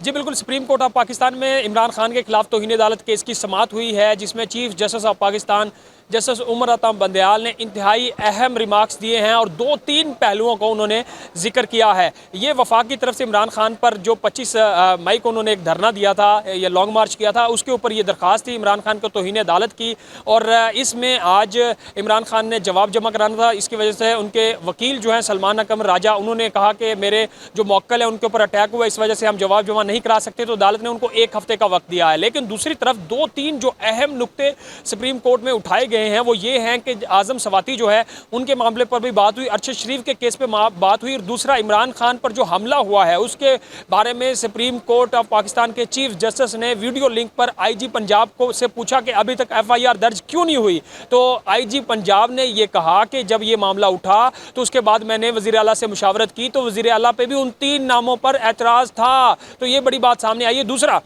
जी बिल्कुल, supreme court of Pakistan में इमरान खान के खिलाफ तौहीन अदालत केस की समाअत हुई है, जिसमें chief justice of Pakistan justice Umar Ata Bandial ने इंतहाई अहम रिमार्क्स दिए हैं और 2-3 पहलुओं को उन्होंने जिक्र किया है। ये वफाक की तरफ से इमरान खान पर जो 25 मई को उन्होंने एक धरना दिया था या लॉन्ग मार्च किया था, उसके ऊपर ये दरख्वास्त थी इमरान खान को तौहीन अदालत की। और इसमें आज इमरान खान ने जवाब जमा कराना था। इसकी वजह से उनके वकील जो हैं सलमान अकरम राजा, उन्होंने कहा कि मेरे जो मौक्कल है उनके ऊपर अटैक हुआ, इस वजह से हम जवाब जमा नहीं करा सकते, तो अदालत ने उनको 1 हफ्ते का वक्त दिया है। लेकिन दूसरी तरफ 2-3 जो अहम नुक्ते सुप्रीम कोर्ट में उठाए गए हैं वो ये हैं कि आज़म सवाती जो है उनके मामले पर भी बात हुई, अरशद शरीफ के केस पे बात हुई, और दूसरा इमरान खान पर जो हमला हुआ है उसके बारे में सुप्रीम कोर्ट ऑफ पाकिस्तान के चीफ जस्टिस ने वीडियो लिंक पर आईजी पंजाब को से पूछा कि अभी तक एफआईआर दर्ज क्यों नहीं हुई। तो आईजी पंजाब ने ये कहा कि जब ये मामला उठा तो उसके बाद मैंने वज़ीर आला से मुशावरत की, तो वज़ीर आला पे भी उन 3 नामों पर एतराज़ था। तो ये बड़ी बात सामने आई है। दूसरा,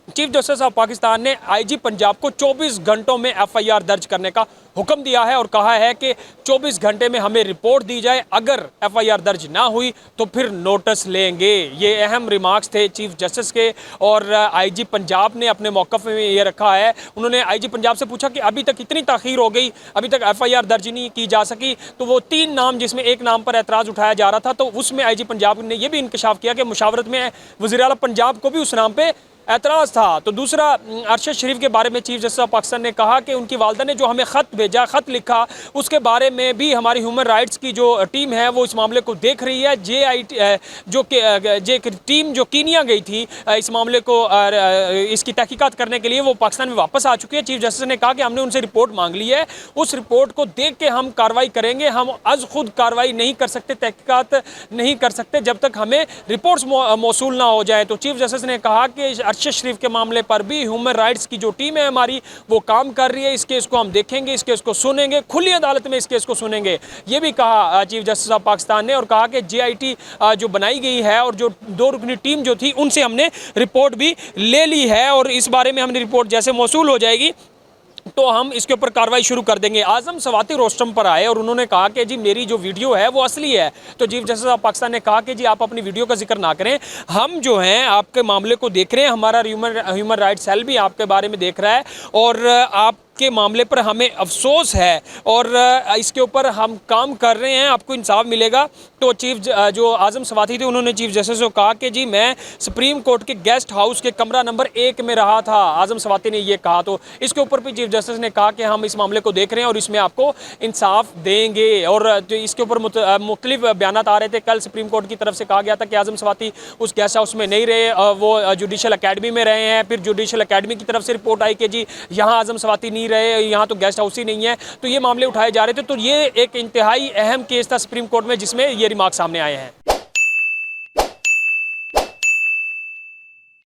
चीफ जस्टिस ऑफ पाकिस्तान ने आईजी पंजाब को 24 घंटों में एफआईआर दर्ज करने का हुक्म दिया है और कहा है कि 24 घंटे में हमें रिपोर्ट दी जाए, अगर एफआईआर दर्ज ना हुई तो फिर नोटिस लेंगे। ये अहम रिमार्क्स थे चीफ जस्टिस के। और आईजी पंजाब ने अपने मौक़िफ़ में ये रखा है, उन्होंने आईजी पंजाब से पूछा कि अभी तक इतनी ताख़ीर हो गई, अभी तक एफआईआर दर्ज नहीं की जा सकी। तो वो 3 नाम जिसमें एक नाम पर एतराज़ उठाया जा रहा था, तो उसमें आईजी पंजाब ने यह भी इंकशाफ किया कि मुशावरत में वज़ीर आला पंजाब को भी उस नाम पर एतराज़ था। तो दूसरा, अरशद शरीफ के बारे में चीफ जस्टिस ऑफ पाकिस्तान ने कहा कि उनकी वालदा ने जो हमें ख़त भेजा, ख़त लिखा, उसके बारे में भी हमारी ह्यूमन राइट्स की जो टीम है वो इस मामले को देख रही है। टीम जो कीनिया गई थी इस मामले को इसकी तहकीकात करने के लिए, वो पाकिस्तान में वापस आ चुकी है। चीफ जस्टिस ने कहा कि हमने उनसे रिपोर्ट मांग ली है, उस रिपोर्ट को देख के हम कार्रवाई करेंगे। हम अज खुद कार्रवाई नहीं कर सकते, तहकीकात नहीं कर सकते जब तक हमें रिपोर्ट्स मौसूल ना हो जाए। तो चीफ जस्टिस ने कहा कि अरशद शरीफ के मामले पर भी ह्यूमन राइट्स की जो टीम है हमारी वो काम कर रही है, इस केस को हम देखेंगे, इस केस को सुनेंगे, खुली अदालत में इस केस को सुनेंगे। ये भी कहा चीफ जस्टिस ऑफ पाकिस्तान ने, और कहा कि जेआईटी जो बनाई गई है और जो 2 रुकनी टीम जो थी उनसे हमने रिपोर्ट भी ले ली है, और इस बारे में हमने रिपोर्ट जैसे मौसूल हो जाएगी तो हम इसके ऊपर कार्रवाई शुरू कर देंगे। आज़म सवाती रोस्टम पर आए और उन्होंने कहा कि जी मेरी जो वीडियो है वो असली है। तो चीफ जस्टिस ऑफ पाकिस्तान ने कहा कि जी आप अपनी वीडियो का जिक्र ना करें, हम जो हैं आपके मामले को देख रहे हैं, हमारा ह्यूमन राइट्स सेल भी आपके बारे में देख रहा है, और आप के मामले पर हमें अफसोस है और इसके ऊपर हम काम कर रहे हैं, आपको इंसाफ मिलेगा। तो चीफ जो आज़म सवाती थे उन्होंने चीफ जस्टिस को कहा कि जी मैं सुप्रीम कोर्ट के गेस्ट हाउस के कमरा नंबर 1 में रहा था, आज़म सवाती ने ये कहा। तो इसके ऊपर भी चीफ जस्टिस ने कहा कि हम इस मामले को देख रहे हैं और इसमें आपको इंसाफ देंगे। और जो इसके ऊपर मुख्तलिफ बयानात आ रहे थे, कल सुप्रीम कोर्ट की तरफ से कहा गया था कि आज़म सवाती उस गेस्ट हाउस में नहीं रहे, वो जुडिशल अकेडमी में रहे हैं। फिर जुडिशल अकेडमी की तरफ से रिपोर्ट आई कि जी यहाँ आज़म सवाती नहीं रहे, यहाँ तो गेस्ट हाउस ही नहीं है। तो ये मामले उठाए जा रहे थे। तो ये एक इंतहाई अहम केस था सुप्रीम कोर्ट में जिसमें ये रिमार्क सामने आए हैं।